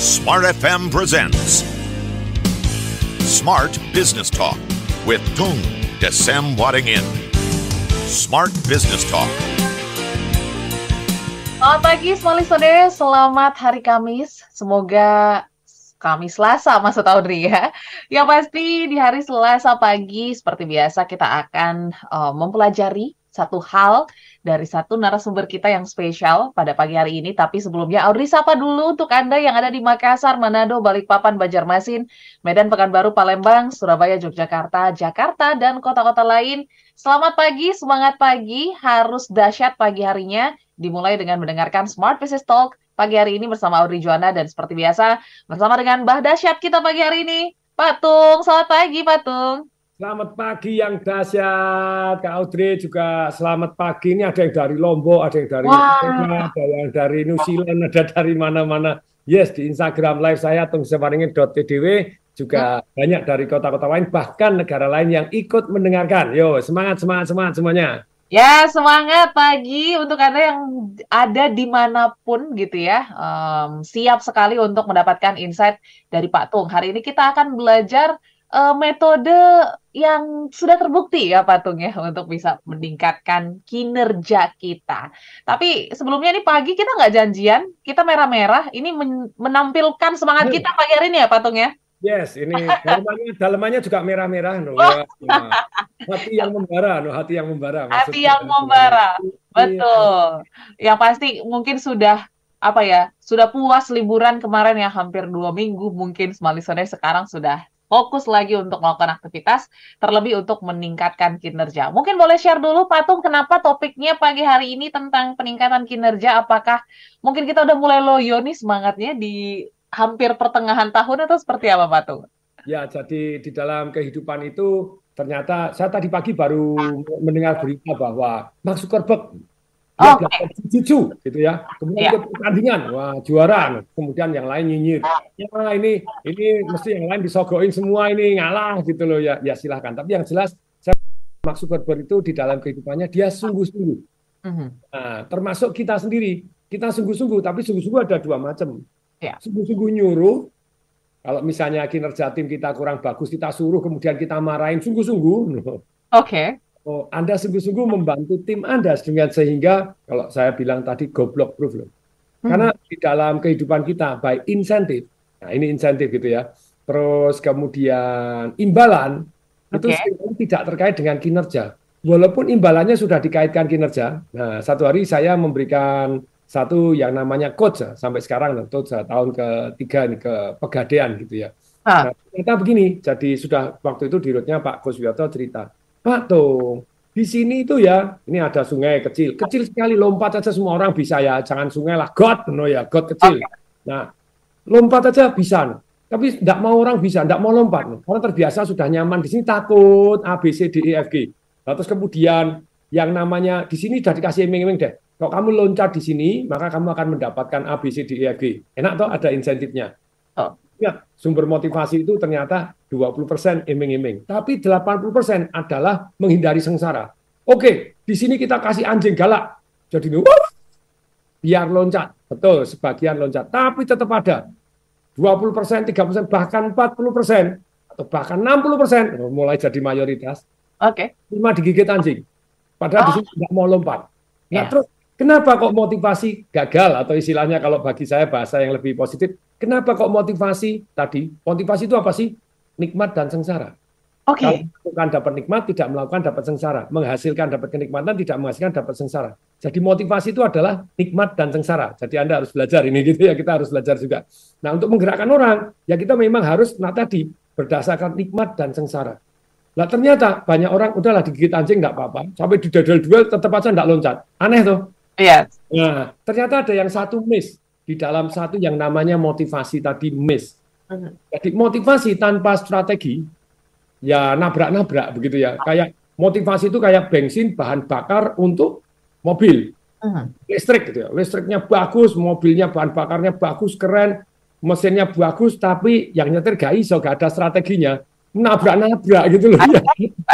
Smart FM presents Smart Business Talk with Tung Desem Wadding In. Smart Business Talk. Selamat pagi, smart listener. Selamat hari Kamis. Semoga Kamis Selasa, maksud Audrey ya. Yang pasti di hari Selasa pagi, seperti biasa kita akan mempelajari satu hal dari satu narasumber kita yang spesial pada pagi hari ini. Tapi sebelumnya, Audrey sapa dulu untuk Anda yang ada di Makassar, Manado, Balikpapan, Banjarmasin, Medan, Pekanbaru, Palembang, Surabaya, Yogyakarta, Jakarta, dan kota-kota lain. Selamat pagi, semangat pagi, harus dahsyat pagi harinya. Dimulai dengan mendengarkan Smart Business Talk pagi hari ini bersama Audrey Juana. Dan seperti biasa, bersama dengan Mbah Dahsyat kita pagi hari ini, Pak Tung. Selamat pagi, Pak Tung. Selamat pagi yang dahsyat, Kak Audrey juga selamat pagi. Ini ada yang dari Lombok, ada yang dari Kenya, ada yang dari New Zealand, ada dari mana-mana. Yes, di Instagram live saya tungseparingin.tdw juga banyak dari kota-kota lain, bahkan negara lain yang ikut mendengarkan. Yo, semangat semuanya. Ya, semangat pagi untuk Anda yang ada dimanapun gitu ya. Siap sekali untuk mendapatkan insight dari Pak Tung. Hari ini kita akan belajar metode yang sudah terbukti ya Pak Tung ya, untuk bisa meningkatkan kinerja kita. Tapi sebelumnya nih pagi kita nggak janjian, kita merah-merah. Ini menampilkan semangat kita pagi hari ini ya Pak Tung ya. Yes, ini dalamannya juga merah-merah. Hati yang membara, hati yang membara. Hati yang membara, betul. Yang pasti mungkin sudah sudah puas liburan kemarin ya, hampir 2 minggu mungkin smart listener. Sekarang sudah fokus lagi untuk melakukan aktivitas, terlebih untuk meningkatkan kinerja. Mungkin boleh share dulu Pak Tung, kenapa topiknya pagi hari ini tentang peningkatan kinerja? Apakah mungkin kita udah mulai loyo nih semangatnya di hampir pertengahan tahun atau seperti apa Pak Tung? Ya, jadi di dalam kehidupan itu ternyata saya tadi pagi baru mendengar berita bahwa Mark Zuckerberg dia dapat jujur gitu ya. Kemudian ikut pertandingan, wah juara. Kemudian yang lain nyinyir. Ya ini mesti yang lain disogoin semua, ini ngalah gitu loh ya. Ya silahkan. Tapi yang jelas Mark Zuckerberg itu di dalam kehidupannya dia sungguh-sungguh. Nah, termasuk kita sendiri. Kita sungguh-sungguh, tapi sungguh-sungguh ada 2 macam. Sungguh-sungguh nyuruh, kalau misalnya kinerja tim kita kurang bagus, kita suruh, kemudian kita marahin sungguh-sungguh. Oh, Anda sungguh-sungguh membantu tim Anda dengan sehingga, kalau saya bilang tadi, goblok proof loh. Karena di dalam kehidupan kita, baik insentif, nah ini insentif gitu ya, terus kemudian imbalan, itu tidak terkait dengan kinerja. Walaupun imbalannya sudah dikaitkan kinerja, nah satu hari saya memberikan satu yang namanya coach sampai sekarang tentu tahun ketiga ini ke Pegadaian gitu ya. Nah, ternyata begini, jadi sudah waktu itu di rootnya Pak Kuswiyoto cerita, Pak Tung, di sini itu ya, ini ada sungai kecil sekali, lompat aja semua orang bisa ya, jangan sungai lah, got kecil. Nah, lompat aja bisa, tapi tidak mau orang bisa, tidak mau lompat, orang terbiasa sudah nyaman di sini, takut A B C D E F G. Nah, terus kemudian yang namanya di sini sudah dikasih iming-iming deh. Kalau kamu loncat di sini, maka kamu akan mendapatkan A, B, C, D, E, F, G. Enak toh, ada insentifnya. Ya, sumber motivasi itu ternyata 20% iming-iming. Tapi 80% adalah menghindari sengsara. Oke, di sini kita kasih anjing galak. Jadi, biar loncat. Betul, sebagian loncat. Tapi tetap ada 20%, 30%, bahkan 40%, atau bahkan 60%, mulai jadi mayoritas. Cuma digigit anjing. Padahal di sini tidak mau lompat. Nah, terus kenapa kok motivasi gagal, atau istilahnya kalau bagi saya bahasa yang lebih positif, kenapa kok motivasi tadi? Motivasi itu apa sih? Nikmat dan sengsara. Kalau melakukan dapat nikmat, tidak melakukan dapat sengsara. Menghasilkan dapat kenikmatan, tidak menghasilkan dapat sengsara. Jadi motivasi itu adalah nikmat dan sengsara. Jadi Anda harus belajar ini gitu ya, kita harus belajar juga. Nah, untuk menggerakkan orang, ya kita memang harus tadi berdasarkan nikmat dan sengsara. Nah, ternyata banyak orang udahlah digigit anjing nggak apa-apa, sampai di duel tetap aja nggak loncat. Aneh tuh. Nah, ternyata ada yang satu miss di dalam satu yang namanya motivasi tadi miss. Jadi motivasi tanpa strategi ya nabrak-nabrak begitu ya. Kayak motivasi itu kayak bensin bahan bakar untuk mobil. Listrik gitu ya. Listriknya bagus, mobilnya bahan bakarnya bagus, keren, mesinnya bagus, tapi yang nyetir gak iso, gak ada strateginya. Nabrak-nabrak gitu loh. Nah,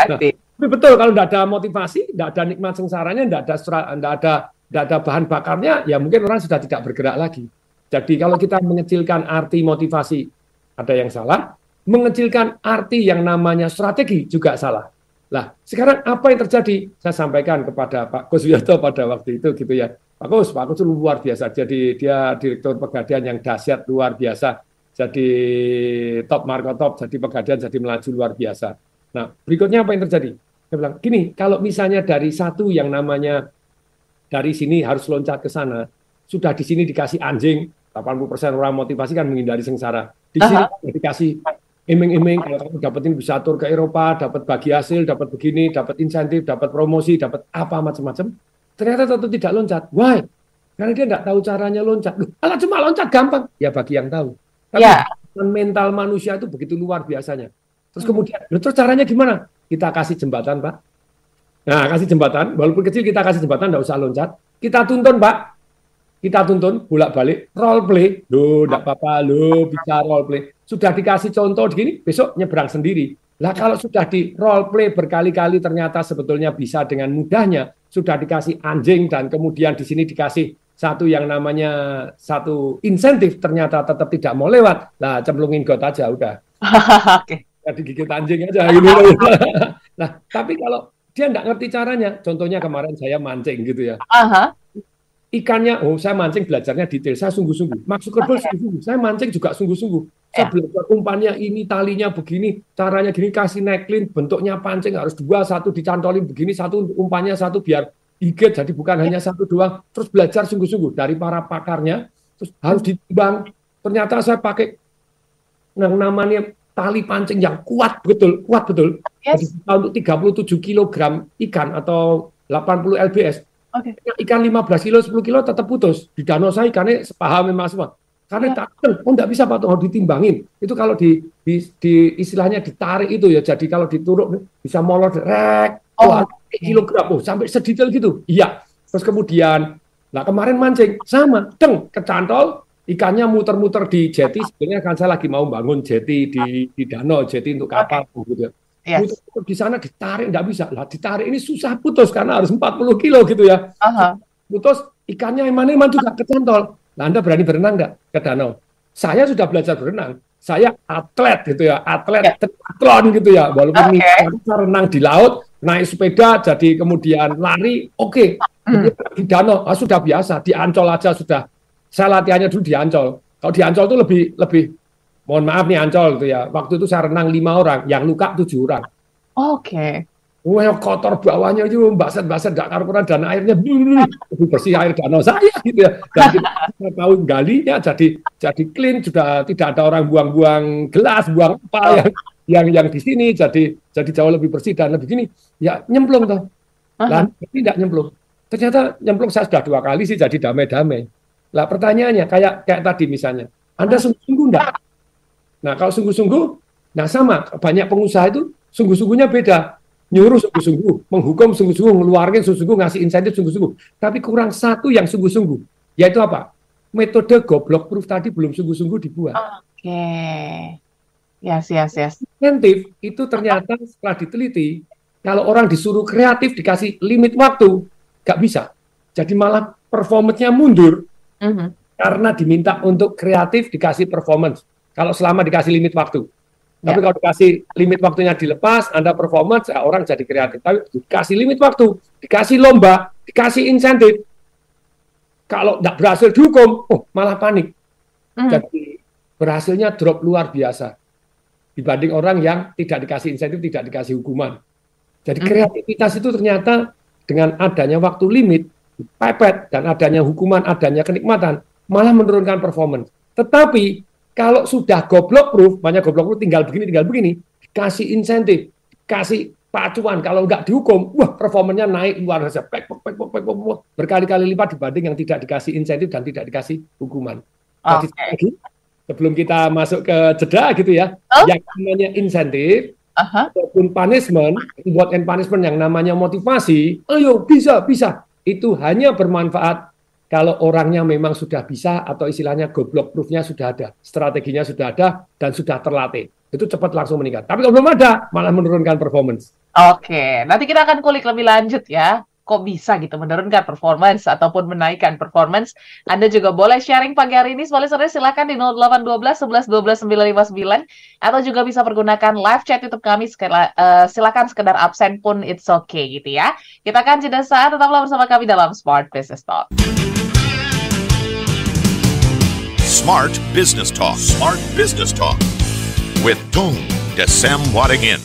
tapi betul kalau tidak ada motivasi, tidak ada nikmat sengsaranya, tidak ada bahan bakarnya, ya mungkin orang sudah tidak bergerak lagi. Jadi kalau kita mengecilkan arti motivasi, ada yang salah. Mengecilkan arti yang namanya strategi juga salah. Nah, sekarang apa yang terjadi? Saya sampaikan kepada Pak Kuswiyoto pada waktu itu gitu ya. Pak Kus itu luar biasa. Jadi dia direktur Pegadaian yang dahsyat luar biasa. Jadi top markotop, jadi Pegadaian jadi melaju luar biasa. Nah, berikutnya apa yang terjadi? Dia bilang, gini, kalau misalnya dari satu yang namanya dari sini harus loncat ke sana, sudah di sini dikasih anjing, 80% orang motivasi kan menghindari sengsara. Di sini dikasih iming-iming, kalau kamu dapetin bisa tur ke Eropa, dapat bagi hasil, dapat begini, dapat insentif, dapat promosi, dapat apa macam-macam. Ternyata tetap tidak loncat. Why? Karena dia nggak tahu caranya loncat. Loh, alah cuma loncat gampang. Ya bagi yang tahu. Tapi mental manusia itu begitu luar biasanya. Terus kemudian, terus caranya gimana? Kita kasih jembatan, Pak. Nah, kasih jembatan, walaupun kecil kita kasih jembatan, nggak usah loncat. Kita tuntun, Pak. Kita tuntun, bolak-balik, role play. Loh, nggak apa-apa, loh, bisa role play. Sudah dikasih contoh begini, besok nyebrang sendiri. Lah kalau sudah di role play berkali-kali ternyata sebetulnya bisa dengan mudahnya, sudah dikasih anjing dan kemudian di sini dikasih satu yang namanya satu insentif, ternyata tetap tidak mau lewat. Lah cemplungin got aja udah. Oke. Jadi gigit anjing aja gitu. Nah, tapi kalau dia nggak ngerti caranya, contohnya kemarin saya mancing gitu ya. Ikannya, saya mancing belajarnya detail, saya sungguh-sungguh. Mark Zuckerberg sungguh-sungguh, saya mancing juga sungguh-sungguh. Saya belajar umpannya ini, talinya begini, caranya gini, kasih necklin, bentuknya pancing harus dua, satu dicantolin begini, satu umpannya satu biar higit, jadi bukan hanya satu doang. Terus belajar sungguh-sungguh dari para pakarnya, terus harus ditimbang. Ternyata saya pakai yang namanya tali pancing yang kuat betul. Jadi untuk 37 kg ikan atau 80 lbs. Ikan 15 kilo, 10 kilo tetap putus. Di danau saya ikannya sepaham memang semua. Karena nggak bisa Pak, harus ditimbangin. Itu kalau di istilahnya ditarik itu ya. Jadi kalau dituruk bisa molor rek. Kilogram, sampai sedetail gitu. Iya. Terus kemudian, nah kemarin mancing sama, kecantol, ikannya muter-muter di jeti. Sebenarnya kan saya lagi mau bangun jeti di danau, jeti untuk kapal gitu ya. Muter di sana ditarik nggak bisa lah, ditarik ini susah putus karena harus 40 kilo gitu ya. Putus ikannya emang juga kecantol. Nah, Anda berani berenang nggak ke danau? Saya sudah belajar berenang. Saya atlet gitu ya, atlet triathlon gitu ya. Walaupun saya renang di laut, naik sepeda, jadi kemudian lari, di danau sudah biasa. Di Ancol aja sudah. Saya latihannya dulu di Ancol. Kalau di Ancol itu lebih mohon maaf nih Ancol gitu ya. Waktu itu saya renang 5 orang, yang luka 7 orang. Wah, kotor bawahnya itu baset-baset gak karuan dan airnya lebih bersih air danau saya gitu ya. Dan kita tahu galinya jadi clean, sudah tidak ada orang buang-buang gelas, buang apa yang di sini jadi jauh lebih bersih dan lebih gini. Ya nyemplung toh. Lah tidak nyemplung. Ternyata nyemplung saya sudah 2 kali sih jadi damai-damai. Lah pertanyaannya kayak tadi misalnya, Anda sungguh-sungguh enggak? Nah, kalau sungguh-sungguh, nah sama, banyak pengusaha itu sungguh-sungguhnya beda. Nyuruh sungguh-sungguh, menghukum sungguh-sungguh, ngeluarin sungguh-sungguh, ngasih insentif sungguh-sungguh. Tapi kurang satu yang sungguh-sungguh, yaitu apa? Metode goblok proof tadi belum sungguh-sungguh dibuat. Yes. Insentif itu ternyata setelah diteliti, kalau orang disuruh kreatif dikasih limit waktu, nggak bisa. Jadi malah performance-nya mundur. Karena diminta untuk kreatif dikasih performance. Kalau selama dikasih limit waktu. Tapi kalau dikasih limit waktunya dilepas, Anda performance, orang jadi kreatif. Tapi dikasih limit waktu, dikasih lomba, dikasih insentif. Kalau nggak berhasil dihukum, malah panik. Jadi berhasilnya drop luar biasa. Dibanding orang yang tidak dikasih insentif, tidak dikasih hukuman. Jadi kreativitas itu ternyata dengan adanya waktu limit, pepet, dan adanya hukuman, adanya kenikmatan, malah menurunkan performance. Tetapi kalau sudah goblok proof, banyak goblok proof tinggal begini, kasih insentif, kasih pacuan, kalau nggak dihukum, performanya naik luar biasa, berkali-kali lipat dibanding yang tidak dikasih insentif dan tidak dikasih hukuman. Jadi sebelum kita masuk ke jeda gitu ya, yang namanya insentif ataupun punishment, reward and punishment yang namanya motivasi, ayo bisa, itu hanya bermanfaat kalau orangnya memang sudah bisa atau istilahnya goblok proof-nya sudah ada, strateginya sudah ada, dan sudah terlatih. Itu cepat langsung meningkat. Tapi kalau belum ada, malah menurunkan performance. Nanti kita akan kulik lebih lanjut ya, kok bisa gitu menurunkan performance ataupun menaikkan performance? Anda juga boleh sharing pagi hari ini. Soalnya silakan di 0812 11 12 959 atau juga bisa pergunakan live chat YouTube kami. Silakan sekedar absen pun it's okay gitu ya. Kita akan jeda saat, tetaplah bersama kami dalam Smart Business Talk. Smart Business Talk. Smart Business Talk with Tung Desem Wadingin.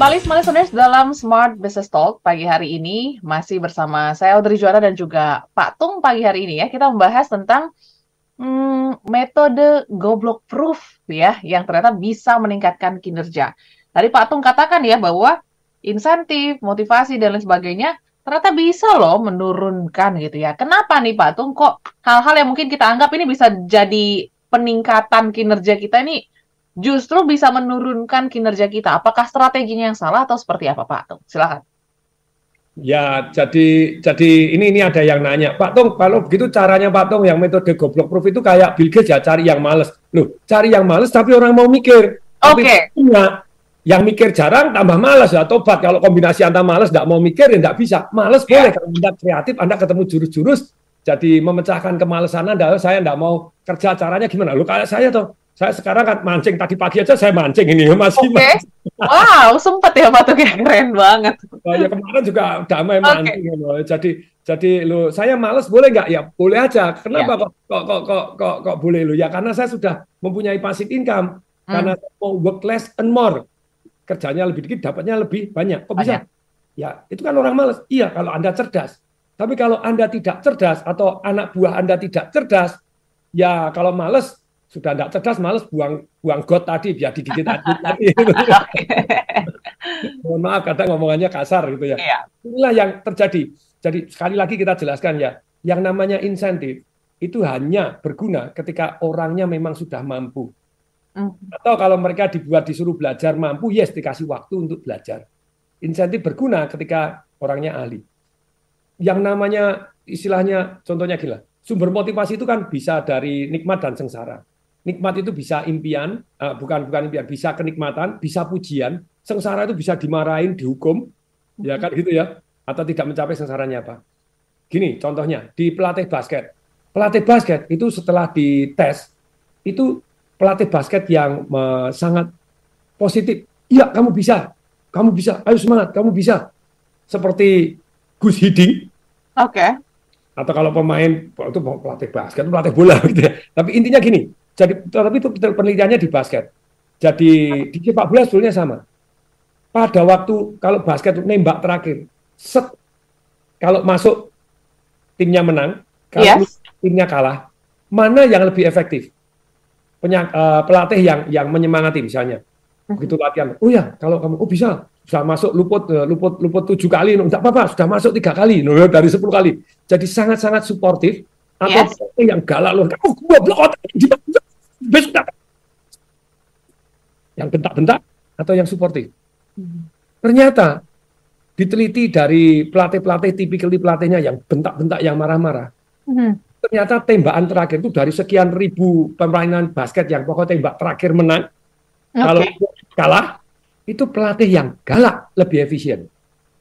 Kembali listeners dalam Smart Business Talk pagi hari ini masih bersama saya Audrey Juara dan juga Pak Tung. Pagi hari ini ya kita membahas tentang metode goblok proof ya yang ternyata bisa meningkatkan kinerja. Tadi Pak Tung katakan ya bahwa insentif, motivasi dan lain sebagainya ternyata bisa loh menurunkan gitu ya. Kenapa nih Pak Tung kok hal-hal yang mungkin kita anggap ini bisa jadi peningkatan kinerja kita ini justru bisa menurunkan kinerja kita? Apakah strateginya yang salah atau seperti apa Pak Tung? Silakan. Ya, jadi ini ada yang nanya, Pak Tung, kalau begitu caranya Pak Tung yang metode goblok proof itu kayak Bill Gates ya, cari yang males. Loh, cari yang males tapi orang mau mikir. Oke. Yang mikir jarang tambah malas ya, tobat. Kalau kombinasi antara malas nggak mau mikir ya nggak bisa. Malas boleh, kalau Anda kreatif, Anda ketemu jurus-jurus jadi memecahkan kemalasan Anda. Saya nggak mau kerja, caranya gimana? Lu kayak saya tuh, saya sekarang kan mancing, tadi pagi aja saya mancing ini masih. Oke. Wow, sempat ya Pak Tung, keren banget. Ya kemarin juga damai mancing. Jadi lu, saya malas boleh nggak? Ya boleh aja. Kenapa kok boleh lu? Ya karena saya sudah mempunyai passive income. Karena saya mau work less and more. Kerjanya lebih dikit, dapatnya lebih banyak. Kok bisa? Ya, itu kan orang malas. Iya, kalau Anda cerdas. Tapi kalau Anda tidak cerdas atau anak buah Anda tidak cerdas, ya kalau malas, sudah tidak cerdas, malas buang got tadi, biar digigit tadi. Mohon maaf, kadang ngomongannya kasar gitu ya. Inilah yang terjadi. Jadi sekali lagi kita jelaskan ya, yang namanya insentif itu hanya berguna ketika orangnya memang sudah mampu. Atau kalau mereka disuruh belajar mampu, yes, dikasih waktu untuk belajar. Insentif berguna ketika orangnya ahli. Yang namanya istilahnya, contohnya gila, sumber motivasi itu kan bisa dari nikmat dan sengsara. Nikmat itu bisa impian, bukan impian, bisa kenikmatan, bisa pujian. Sengsara itu bisa dimarahin, dihukum, ya kan gitu ya, atau tidak mencapai sengsaranya apa. Gini, contohnya di pelatih basket. Pelatih basket itu setelah dites, itu pelatih basket yang sangat positif. Iya, kamu bisa, ayo semangat, kamu bisa. Seperti Gus Hiddink. Oke. Atau kalau pemain, itu pelatih basket, pelatih bola gitu ya. Tapi intinya gini, tapi itu penelitiannya di basket. Jadi di sepak bola sebetulnya sama. Pada waktu kalau basket nembak terakhir, kalau masuk timnya menang, kalau timnya kalah, mana yang lebih efektif? Pelatih yang menyemangati misalnya, begitu latihan, oh ya kalau kamu bisa masuk luput 7 kali, enggak apa-apa, sudah masuk 3 kali, dari 10 kali, jadi sangat-sangat suportif. Atau pelatih yang galak loh, kamu goblok, yang bentak-bentak atau yang suportif. Ternyata diteliti dari pelatih-pelatih pelatihnya yang bentak-bentak, yang marah-marah. Ternyata tembakan terakhir itu dari sekian ribu permainan basket yang pokoknya tembak terakhir menang. Kalau kalah, itu pelatih yang galak lebih efisien.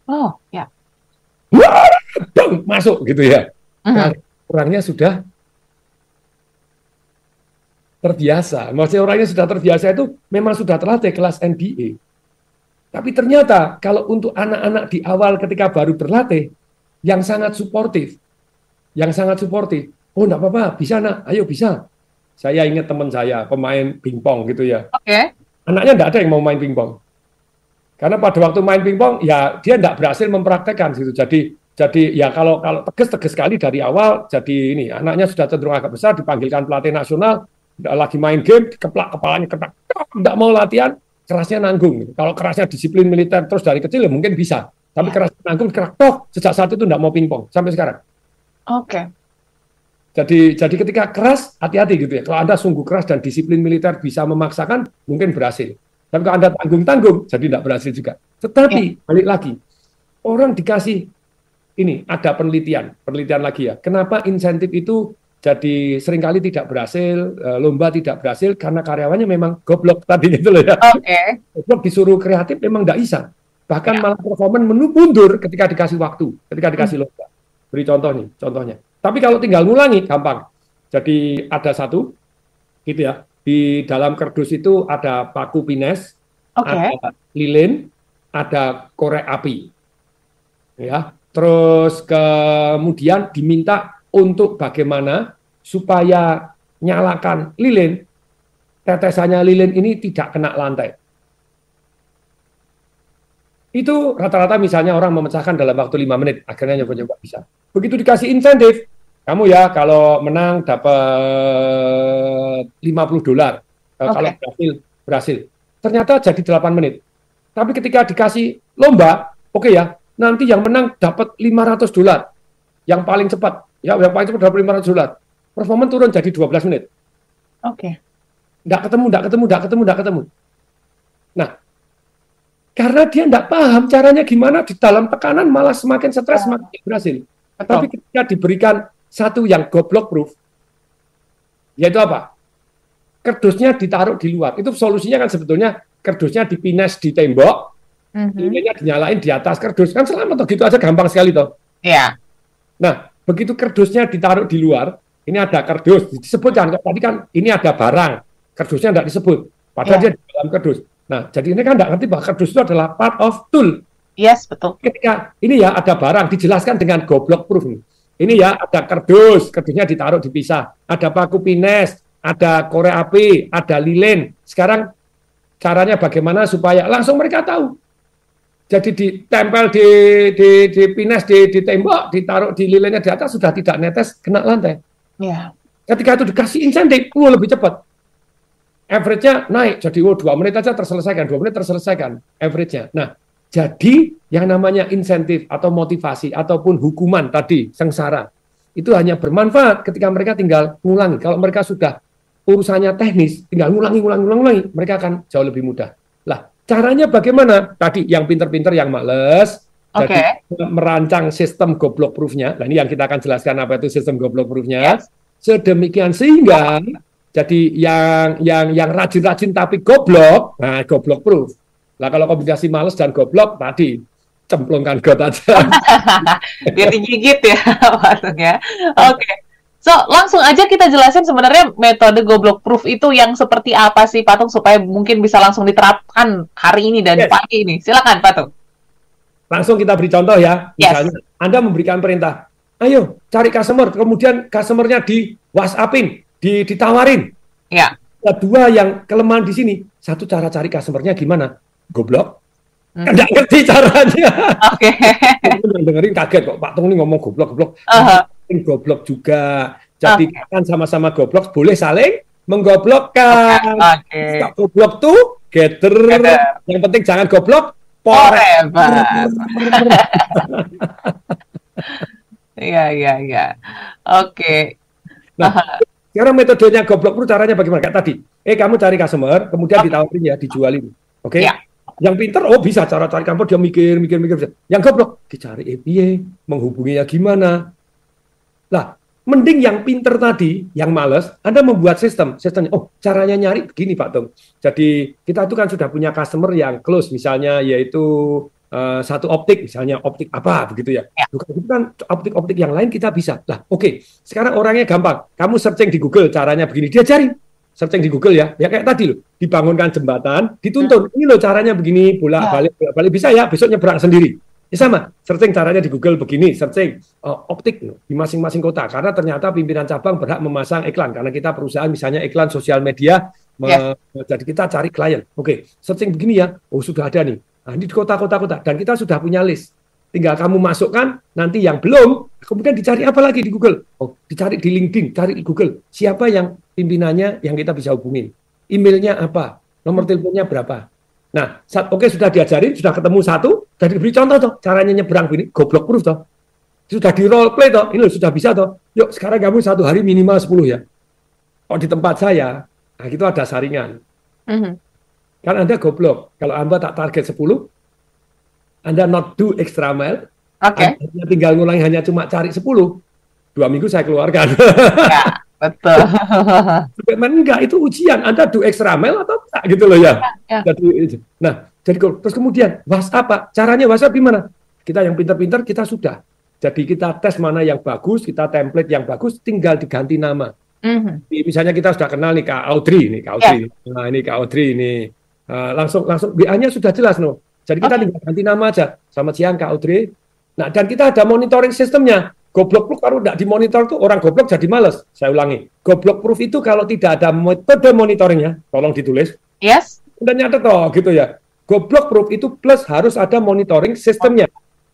Oh, ya. Masuk gitu ya. Orangnya sudah terbiasa. Maksudnya orangnya sudah terbiasa itu memang sudah terlatih kelas NBA. Tapi ternyata kalau untuk anak-anak di awal ketika baru berlatih, yang sangat suportif, oh enggak apa-apa, bisa nak, ayo bisa. Saya ingat teman saya, pemain pingpong gitu ya. Anaknya enggak ada yang mau main pingpong. Karena pada waktu main pingpong, ya dia enggak berhasil mempraktekkan gitu. Jadi ya kalau tegas sekali dari awal, jadi ini, anaknya sudah cenderung agak besar, dipanggilkan pelatih nasional, lagi main game, keplak kepalanya, enggak mau latihan, kerasnya nanggung. Gitu. Kalau kerasnya disiplin militer terus dari kecil ya mungkin bisa. Tapi kerasnya nanggung, sejak saat itu enggak mau pingpong, sampai sekarang. Jadi ketika keras, hati-hati gitu ya. Kalau Anda sungguh keras dan disiplin militer bisa memaksakan, mungkin berhasil. Tapi kalau Anda tanggung-tanggung, jadi tidak berhasil juga. Tetapi, balik lagi, orang dikasih, ini ada penelitian lagi ya. Kenapa insentif itu jadi seringkali tidak berhasil, lomba tidak berhasil, karena karyawannya memang goblok tadi gitu loh ya. Goblok disuruh kreatif memang tidak bisa. bahkan malah performan mundur ketika dikasih waktu, ketika dikasih lomba. Beri contoh nih, contohnya. Tapi kalau tinggal ngulangi, gampang. Jadi ada satu, gitu ya, di dalam kardus itu ada paku pines, ada lilin, ada korek api. Ya, terus kemudian diminta untuk bagaimana supaya nyalakan lilin, tetesannya lilin ini tidak kena lantai. Itu rata-rata misalnya orang memecahkan dalam waktu 5 menit, akhirnya nyoba-nyoba bisa. Begitu dikasih insentif, kamu ya kalau menang dapat $50, kalau berhasil. Ternyata jadi 8 menit. Tapi ketika dikasih lomba, oke ya, nanti yang menang dapat $500. Yang paling cepat, ya yang paling cepat dapat $500. Performa turun jadi 12 menit. Nggak ketemu. Nah, karena dia nggak paham caranya gimana, di dalam tekanan malah semakin stres, semakin berhasil. Tapi ketika diberikan satu yang goblok proof, yaitu apa? Kardusnya ditaruh di luar. Itu solusinya kan sebetulnya kardusnya dipines di tembok, lilinnya dinyalain di atas kardus. Kan selamat, gitu aja gampang sekali toh. Iya. Nah, begitu kardusnya ditaruh di luar, ini ada kardus, disebutkan. Tadi kan ini ada barang, kardusnya nggak disebut. Padahal dia di dalam kardus. Nah, jadi ini kan nggak ngerti bahwa kardus itu adalah part of tool. Yes, betul. Ketika ini ya ada barang, dijelaskan dengan goblok proof. Ini ya ada kardusnya ditaruh dipisah. Ada paku pines, ada korek api, ada lilin. Sekarang caranya bagaimana supaya langsung mereka tahu. Jadi ditempel di pines di tembok, ditaruh di lilinnya di atas, sudah tidak netes, kena lantai. Iya. Ketika itu dikasih insentif, lebih cepat. Average-nya naik, jadi 2 menit aja terselesaikan, 2 menit terselesaikan average-nya. Nah, jadi yang namanya insentif atau motivasi ataupun hukuman tadi, sengsara, itu hanya bermanfaat ketika mereka tinggal ngulangi. Kalau mereka sudah urusannya teknis, tinggal ngulangi, mereka akan jauh lebih mudah. Lah, caranya bagaimana? Tadi yang pinter-pinter, yang males, jadi merancang sistem goblok proof-nya. Nah, ini yang kita akan jelaskan apa itu sistem goblok proof-nya. Sedemikian sehingga jadi yang rajin-rajin tapi goblok, nah goblok proof. Lah kalau kombinasi males dan goblok tadi cemplungkan got aja. Biar digigit ya maksudnya. So langsung aja kita jelasin sebenarnya metode goblok proof itu yang seperti apa sih Patung, supaya mungkin bisa langsung diterapkan hari ini dan pagi ini. Silakan Patung. Langsung kita beri contoh ya. Misalnya Anda memberikan perintah, ayo cari customer, kemudian customernya di WhatsApp-in, ditawarin. Ya. Ada 2 yang kelemahan di sini. Satu, cara cari customernya gimana? Goblok. Nggak ngerti caranya. Yang dengerin kaget kok, Pak Tung ini ngomong goblok. Goblok juga. Jadi kan sama-sama goblok, boleh saling menggoblokkan. Goblok tuh getter. Yang penting jangan goblok forever. Iya. Nah, sekarang metodenya goblok proof caranya bagaimana? Kayak tadi, kamu cari customer, kemudian ditawarin ya, dijualin. Oke? Yang pinter, bisa cara cari customer, dia mikir. Yang goblok, dicari menghubunginya gimana? Lah, mending yang pinter tadi, yang males, Anda membuat sistemnya, caranya nyari begini Pak Tung. Jadi, kita itu kan sudah punya customer yang close, misalnya yaitu satu optik, misalnya optik apa begitu ya. Bukan itu kan optik-optik yang lain kita bisa. Lah, sekarang orangnya gampang. Kamu searching di Google caranya begini, dia cari. Searching di Google ya kayak tadi loh, dibangunkan jembatan, dituntun. Ini loh caranya begini, bolak-balik bisa ya, besok nyebrang sendiri. Ya sama, searching caranya di Google begini, searching optik di masing-masing kota. Karena ternyata pimpinan cabang berhak memasang iklan. Karena kita perusahaan misalnya iklan sosial media, jadi kita cari klien. Searching begini ya, sudah ada nih. Nah, ini di kota-kota, dan kita sudah punya list. Tinggal kamu masukkan, nanti yang belum, kemudian dicari apa lagi di Google? Dicari di LinkedIn, cari di Google. Siapa yang pimpinannya yang kita bisa hubungin? Emailnya apa? Nomor teleponnya berapa? Nah, sudah diajarin, sudah ketemu satu, jadi diberi contoh toh, caranya nyebrang begini, goblok proof toh. Sudah di role play toh, ini loh, sudah bisa toh. Yuk, sekarang kamu 1 hari minimal 10 ya. Di tempat saya, nah itu ada saringan. Kan Anda goblok. Kalau Anda tak target 10, Anda not do extra mile, Anda tinggal ngulangi hanya cuma cari 10, 2 minggu saya keluarkan. Ya, betul. Enggak, itu ujian. Anda do extra mile atau gitu loh ya. Ya. Jadi terus kemudian WhatsApp Pak, caranya WhatsApp gimana? Kita yang pintar-pintar kita sudah. Jadi kita tes mana yang bagus, kita template yang bagus, tinggal diganti nama. Misalnya kita sudah kenal nih Kak Audrey, Nah ini Kak Audrey ini. Langsung WA-nya sudah jelas no. Jadi kita tinggal ganti nama aja. Selamat siang Kak Audrey. Nah dan kita ada monitoring sistemnya. Goblok proof kalau tidak dimonitor tuh orang goblok jadi males. Saya ulangi. Goblok proof itu kalau tidak ada metode monitoringnya, tolong ditulis. Yes. Dan nyata toh gitu ya. Goblok proof itu plus harus ada monitoring sistemnya.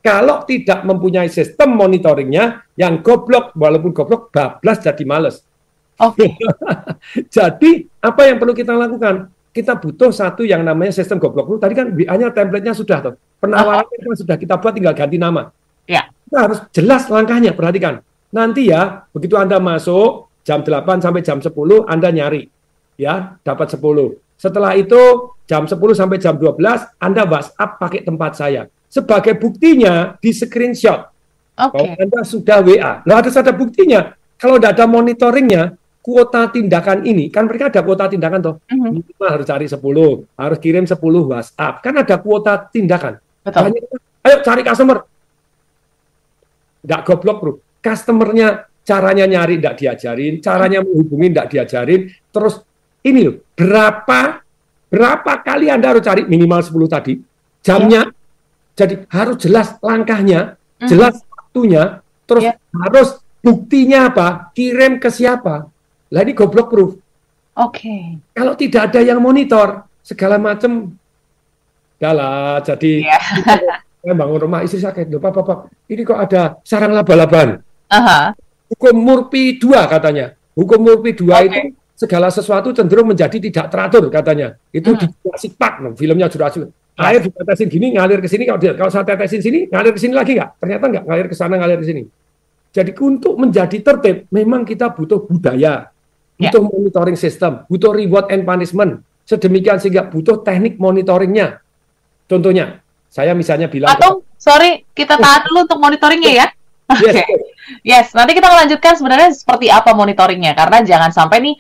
Kalau tidak mempunyai sistem monitoringnya, yang goblok, walaupun goblok, bablas jadi males. Oke. Jadi, apa yang perlu kita lakukan? Kita butuh satu yang namanya sistem goblok proof. Tadi kan WA-nya template-nya sudah tuh. Penawarannya sudah kita buat, tinggal ganti nama. Ya. Kita harus jelas langkahnya, perhatikan. Nanti ya, begitu Anda masuk, jam 8 sampai jam 10, Anda nyari. Ya, dapat 10. Setelah itu, jam 10 sampai jam 12, Anda WhatsApp pakai tempat saya. Sebagai buktinya di screenshot. Kalau Anda sudah WA. Nah, harus ada buktinya. Kalau tidak ada monitoringnya, kuota tindakan ini, kan mereka ada kuota tindakan toh. Minimal harus cari 10, harus kirim 10 WhatsApp. Kan ada kuota tindakan. Betul. Ayo cari customer. Tidak goblok bro. Customernya caranya nyari tidak diajarin, caranya menghubungi tidak diajarin. Terus ini loh, berapa kali Anda harus cari minimal 10 tadi. Jamnya. Jadi harus jelas langkahnya, jelas waktunya, terus harus buktinya apa, kirim ke siapa. Lah ini goblok proof. Oke. Kalau tidak ada yang monitor, segala macam, lah jadi bangun rumah istri sakit, loh Pak, ini kok ada sarang laba-laban. Hukum Murphy 2 katanya. Hukum Murphy 2 itu segala sesuatu cenderung menjadi tidak teratur katanya. Itu di Jurassic Park, filmnya Jurassic Park. Air ditetesin gini, ngalir ke sini. Kalau saya tetesin sini, ngalir ke sini lagi nggak? Ternyata nggak, ngalir ke sana, ngalir ke sini. Jadi untuk menjadi tertib, memang kita butuh budaya, butuh monitoring system, butuh reward and punishment. Sedemikian sehingga butuh teknik monitoringnya. Contohnya, saya misalnya bilang... Atau, sorry, kita tahan dulu untuk monitoringnya ya. Oke. Yes, nanti kita melanjutkan sebenarnya seperti apa monitoringnya. Karena jangan sampai nih,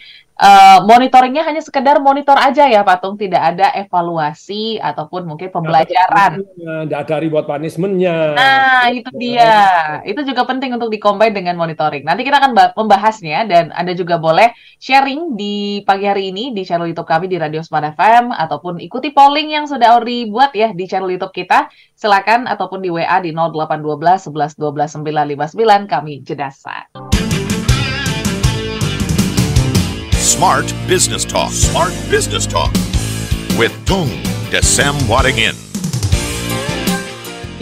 monitoringnya hanya sekedar monitor aja ya Pak Tung, tidak ada evaluasi ataupun mungkin pembelajaran. Tidak ada reward punishment-nya. Nah, itu dia. Itu juga penting untuk di-combine dengan monitoring. Nanti kita akan membahasnya dan Anda juga boleh sharing di pagi hari ini di channel YouTube kami di Radio Smart FM ataupun ikuti polling yang sudah Audrey buat ya di channel YouTube kita. Silakan ataupun di WA di 0812 11 12 959 kami jedasa. Smart Business Talk. Smart Business Talk with Tung Desem Wadingin.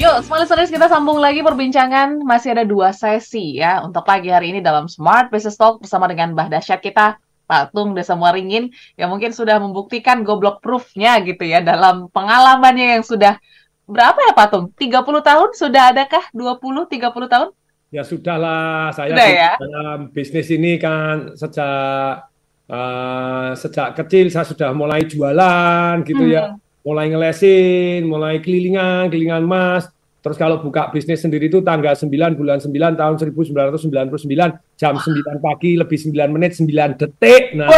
Yuk, Smart Listeners, kita sambung lagi perbincangan. Masih ada 2 sesi ya untuk pagi hari ini dalam Smart Business Talk bersama dengan Mbah Dahsyat kita, Pak Tung Desem Wadingin, yang mungkin sudah membuktikan goblok proof-nya gitu ya dalam pengalamannya yang sudah berapa ya Pak Tung? 30 tahun sudah adakah? 20-30 tahun? Ya sudahlah, saya sudah, ya? dalam bisnis ini kan sejak kecil saya sudah mulai jualan gitu ya, mulai ngelesin, mulai kelilingan emas. Terus kalau buka bisnis sendiri itu tanggal 9 bulan 9 tahun 1999 jam 9 pagi lebih 9 menit 9 detik. Nah,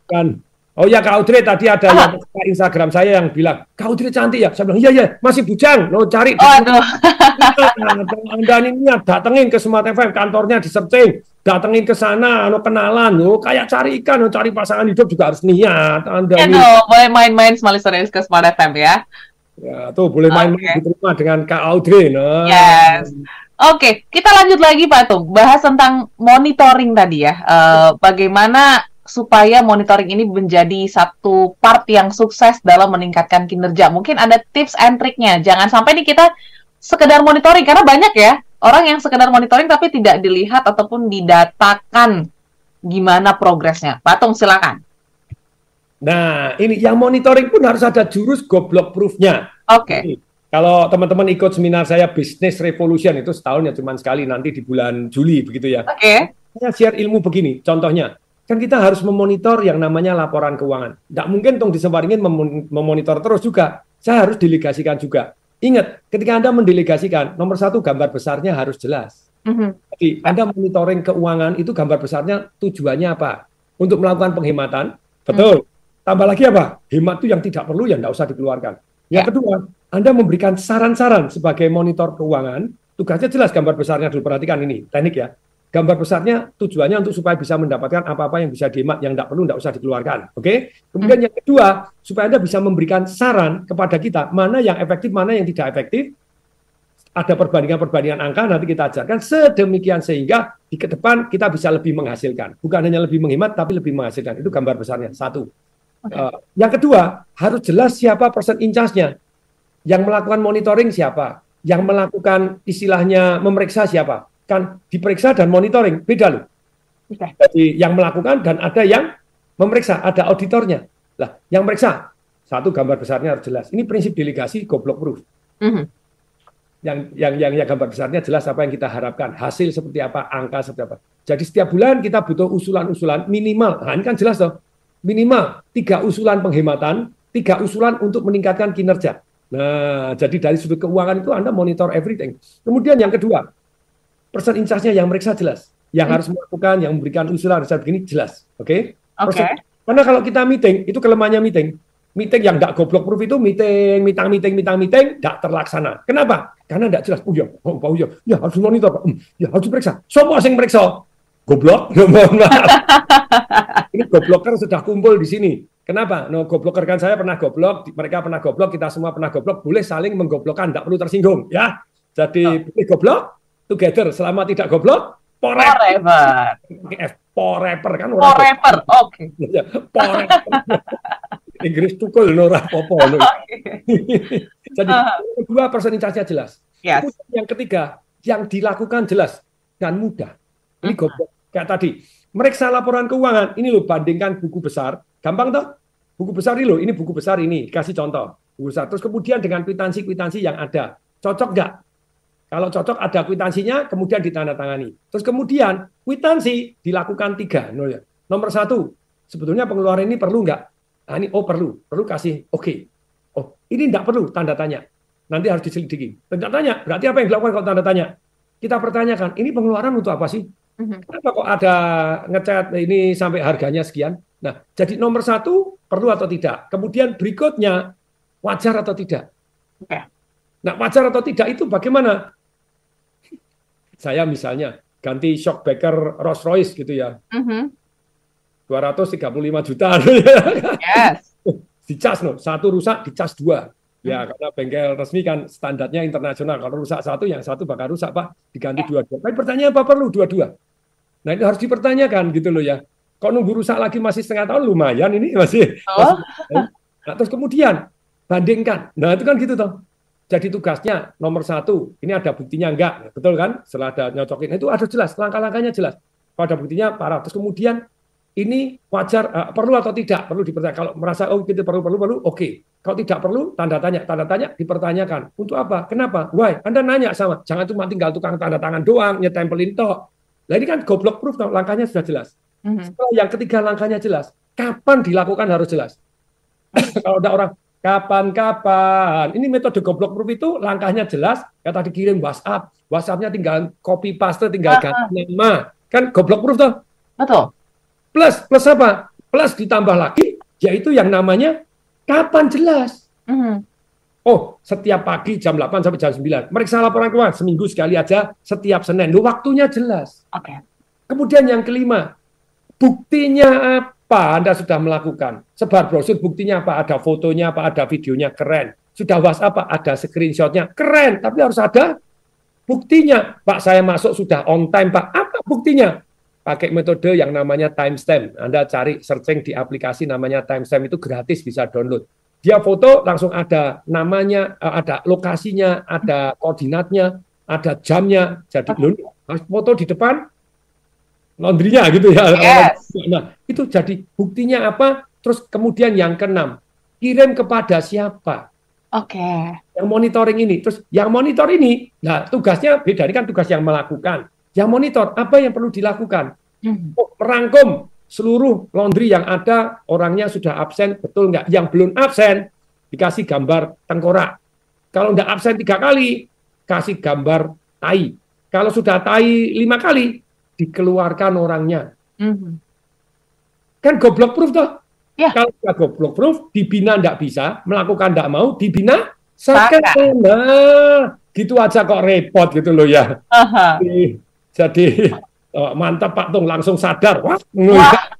kan. Oh ya Kak Audrey tadi ada yang Instagram saya yang bilang, Kak Audrey cantik ya. Saya bilang, iya masih bujang. Lo cari. Aduh. Anda ini datengin ke Smart FM, kantornya di searching. Datengin ke sana, lo kenalan, lo kayak cari ikan, lo cari pasangan hidup juga harus niat. Anda ini. Boleh main-main Smart Listeners ke Smart FM ya. Ya, tuh boleh main-main di rumah dengan Kak Audrey. Nah. Yes. Oke, kita lanjut lagi Pak Tung, bahas tentang monitoring tadi ya. Bagaimana supaya monitoring ini menjadi satu part yang sukses dalam meningkatkan kinerja. Mungkin ada tips and triknya. Jangan sampai nih kita sekedar monitoring, karena banyak ya orang yang sekedar monitoring tapi tidak dilihat ataupun didatakan gimana progresnya. Pak Tung, silakan. Nah, ini yang monitoring pun harus ada jurus goblok proof-nya. Oke. Kalau teman-teman ikut seminar saya Business Revolution, itu setahun ya cuma sekali, nanti di bulan Juli begitu ya. Oke. Saya share ilmu begini, contohnya. Kan kita harus memonitor yang namanya laporan keuangan. Tidak mungkin Tung Disemparingin memonitor terus juga. Saya harus delegasikan juga. Ingat, ketika Anda mendelegasikan, nomor 1 gambar besarnya harus jelas. Jadi Anda monitoring keuangan itu gambar besarnya tujuannya apa? Untuk melakukan penghematan, betul. Tambah lagi apa? Hemat itu yang tidak perlu ya nggak usah dikeluarkan. Yang kedua, Anda memberikan saran-saran sebagai monitor keuangan. Tugasnya jelas, gambar besarnya dulu, perhatikan ini teknik ya. Gambar besarnya tujuannya untuk supaya bisa mendapatkan apa-apa yang bisa dihemat, yang tidak perlu tidak usah dikeluarkan. Oke? Kemudian yang kedua, supaya Anda bisa memberikan saran kepada kita mana yang efektif, mana yang tidak efektif. Ada perbandingan-perbandingan angka, nanti kita ajarkan sedemikian sehingga di ke depan kita bisa lebih menghasilkan. Bukan hanya lebih menghemat, tapi lebih menghasilkan. Itu gambar besarnya, satu. Yang kedua, harus jelas siapa person in charge-nya. Yang melakukan monitoring siapa. Yang melakukan istilahnya memeriksa siapa. Kan diperiksa dan monitoring, beda loh. Jadi yang melakukan dan ada yang memeriksa, ada auditornya. Lah, yang meriksa, satu gambar besarnya harus jelas. Ini prinsip delegasi goblok proof. Yang gambar besarnya jelas apa yang kita harapkan, hasil seperti apa, angka seperti apa. Jadi setiap bulan kita butuh usulan-usulan minimal. Nah, ini kan jelas toh. Minimal 3 usulan penghematan, 3 usulan untuk meningkatkan kinerja. Nah, jadi dari sudut keuangan itu Anda monitor everything. Kemudian yang kedua, person in charge-nya yang meriksa jelas. Yang harus melakukan, yang memberikan usulan harus begini jelas. Oke? Karena kalau kita meeting, itu kelemahannya meeting. Meeting yang tidak goblok proof itu meeting, tidak terlaksana. Kenapa? Karena tidak jelas. Oh iya, ya harus monitor, ya harus diperiksa. Sopo sing meriksa? Goblok. Ini gobloker sudah kumpul di sini. Kenapa? No, gobloker kan saya pernah goblok, mereka pernah goblok, kita semua pernah goblok. Boleh saling menggoblokkan, tidak perlu tersinggung, ya. Jadi boleh goblok, together. Selama tidak goblok, forever. Forever kan orang. Forever, oke. Inggris tukul nora popo. Jadi kedua person in charge-nya jelas. Yang ketiga, yang dilakukan jelas dan mudah. Ini goblok kayak tadi. Meriksa laporan keuangan, ini loh bandingkan buku besar, gampang toh? Buku besar ini loh, ini buku besar ini, kasih contoh. Buku besar. Terus kemudian dengan kwitansi-kwitansi yang ada, cocok nggak? Kalau cocok ada kwitansinya, kemudian ditandatangani. Terus kemudian kwitansi dilakukan 3. Nomor 1, sebetulnya pengeluaran ini perlu nggak? Nah, ini perlu kasih oke. Oh, ini nggak perlu, tanda tanya. Nanti harus diselidiki. Tanda tanya, berarti apa yang dilakukan kalau tanda tanya? Kita pertanyakan, ini pengeluaran untuk apa sih? Kenapa kok ada ngecat ini sampai harganya sekian? Nah, jadi nomor 1 perlu atau tidak. Kemudian berikutnya wajar atau tidak. Nah, wajar atau tidak itu bagaimana? Saya misalnya ganti shock breaker Rolls Royce gitu ya. 235 juta. Yes. Dicas satu rusak dicas 2. Ya, karena bengkel resmi kan standarnya internasional. Kalau rusak satu, yang satu bakal rusak, Pak. Diganti 2. Tapi pertanyaan apa perlu 2? Nah, itu harus dipertanyakan gitu loh ya. Kok nunggu rusak lagi masih setengah tahun, lumayan ini masih. Nah, terus kemudian bandingkan. Nah, itu kan gitu toh. Jadi tugasnya nomor 1, ini ada buktinya enggak? Betul kan? Setelah ada nyocokin, itu ada jelas, langkah-langkahnya jelas. Kalau ada buktinya, parah. Terus kemudian ini wajar, perlu atau tidak? Perlu dipertanyakan. Kalau merasa, oh gitu perlu, oke. Kalau tidak perlu, tanda tanya dipertanyakan. Untuk apa? Kenapa? Why? Anda nanya sama, jangan cuma tinggal tukang tanda tangan doang, nyetempelin toh. Nah, ini kan goblok proof, langkahnya sudah jelas. Setelah yang ketiga langkahnya jelas, kapan dilakukan harus jelas. Kalau ada orang, kapan? Ini metode goblok proof itu langkahnya jelas, ya tadi kirim WhatsApp-nya tinggal copy paste, tinggal ganti nama. Kan goblok proof toh? Betul. Plus apa? Plus ditambah lagi, yaitu yang namanya kapan jelas. Oh, setiap pagi jam 8 sampai jam 9. Meriksa laporan keuangan seminggu sekali aja, setiap Senin. Waktunya jelas. Kemudian yang kelima, buktinya apa Anda sudah melakukan? Sebar brosur, buktinya apa? Ada fotonya apa? Ada videonya, keren. Sudah WhatsApp apa? Ada screenshotnya, keren. Tapi harus ada buktinya. Pak, saya masuk sudah on time, Pak. Apa buktinya? Pakai metode yang namanya timestamp. Anda cari searching di aplikasi namanya timestamp, itu gratis, bisa download. Dia foto langsung ada namanya, ada lokasinya, ada koordinatnya, ada jamnya. Jadi harus foto di depan laundry-nya gitu ya. Yes. Nah, itu jadi buktinya apa? Terus kemudian yang keenam, kirim kepada siapa? Yang monitoring ini. Terus yang monitor ini, nah tugasnya beda, ini kan tugas yang melakukan. Yang monitor, apa yang perlu dilakukan? Merangkum seluruh laundry yang ada, orangnya sudah absen, betul nggak? Yang belum absen, dikasih gambar tengkorak. Kalau nggak absen 3 kali, kasih gambar tai. Kalau sudah tai 5 kali, dikeluarkan orangnya. Kan goblok proof toh? Ya. Kalau sudah goblok proof, dibina nggak bisa, melakukan nggak mau, dibina sakit. Nah, gitu aja kok repot gitu loh ya. Jadi mantap Pak Tung, langsung sadar. Wah,